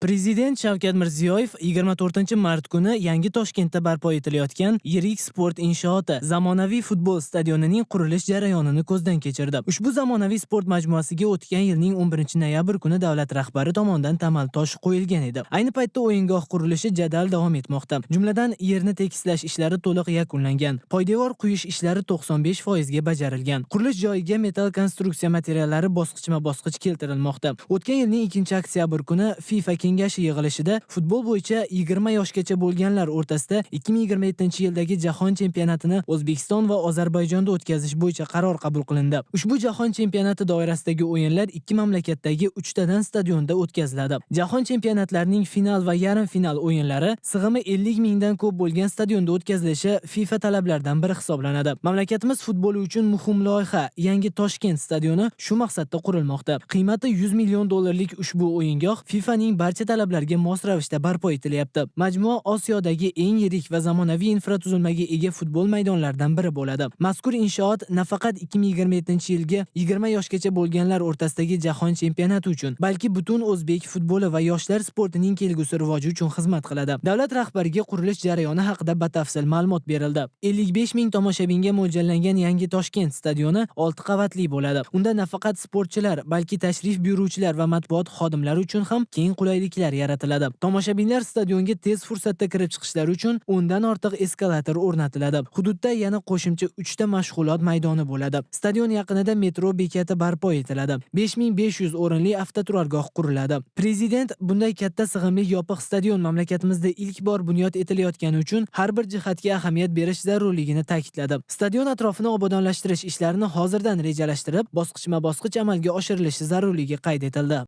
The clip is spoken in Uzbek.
Prezident Shavkat Mirziyoyev 24-mart kuni yangi Toshkentda barpo etilayotgan yirik sport inshooti zamonaviy futbol stadionining qurilish jarayonini ko'zdan kechirdi. Ushbu zamonaviy sport majmuasiga o'tgan yilning 11-noyabr kuni davlat rahbari tomonidan tamal toshi qo'yilgan edi. Ayni paytda o'yingoh qurilishi jadal davom etmoqda. Jumladan, yerni tekislash ishlari to'liq yakunlangan. Poydevor quyish ishlari 95% ga bajarilgan. Qurilish joyiga metal konstruksiya materiallari bosqichma-bosqich keltirilmoqda. O'tgan yilning 2-oktyabr kuni FIFA kengashi yig'ilishida futbol bo'yicha 20 yoshgacha bo'lganlar o'rtasida 2027-yildagi jahon chempionatini O'zbekiston va Ozarbayjonda o'tkazish bo'yicha qaror qabul qilindi. Ushbu jahon chempionati doirasidagi o'yinlar ikki mamlakatdagi 3 tadan stadionda o'tkaziladi. Jahon chempionatlarining final va yarim final o'yinlari sig'imi 50 mingdan ko'p bo'lgan stadionda o'tkazilishi FIFA talablaridan biri hisoblanadi. Mamlakatimiz futboli uchun muhim loyiha yangi Toshkent stadioni shu maqsadda qurilmoqda. Qiymati $100 million ushbu o'yingoh FIFAning barcha talablariga mos ravishda barpo etilyapti. Majmua Osiyodagi eng yirik va zamonaviy infratuzilmaga ega futbol maydonlaridan biri bo'ladi. Mazkur inshoot nafaqat 2027-yilga 20 yoshgacha bo'lganlar o'rtasidagi jahon chempionati uchun, balki butun o'zbek futboli va yoshlar sportining kelgusi rivoji uchun xizmat qiladi. Davlat rahbariga qurilish jarayoni haqida batafsil ma'lumot berildi. 55 ming tomoshabinga mo'ljallangan yangi Toshkent stadioni 6 qavatli bo'ladi. Unda nafaqat sportchilar, balki tashrif buyuruvchilar va matbuot xodimlari uchun ham keng qulayliklar yaratiladi. Tomoshabinlar stadionga tez fursatda kirib chiqishlari uchun 10 dan ortiq eskalator o'rnatiladi. Hududda yana qo'shimcha 3 ta mashg'ulot maydoni bo'ladi. Stadion yaqinida metro bekati barpo etiladi. 5500 o'rinli avtoturargoh quriladi. Prezident bunday katta sig'imli yopiq stadion mamlakatimizda ilk bor bunyod etilayotgani uchun har bir jihatga ahamiyat berish zarurligini ta'kidladi. Stadion atrofini obodonlashtirish ishlarini hozirdan rejalashtirib, bosqichma-bosqich amalga oshirilishi zarurligi qayd etildi.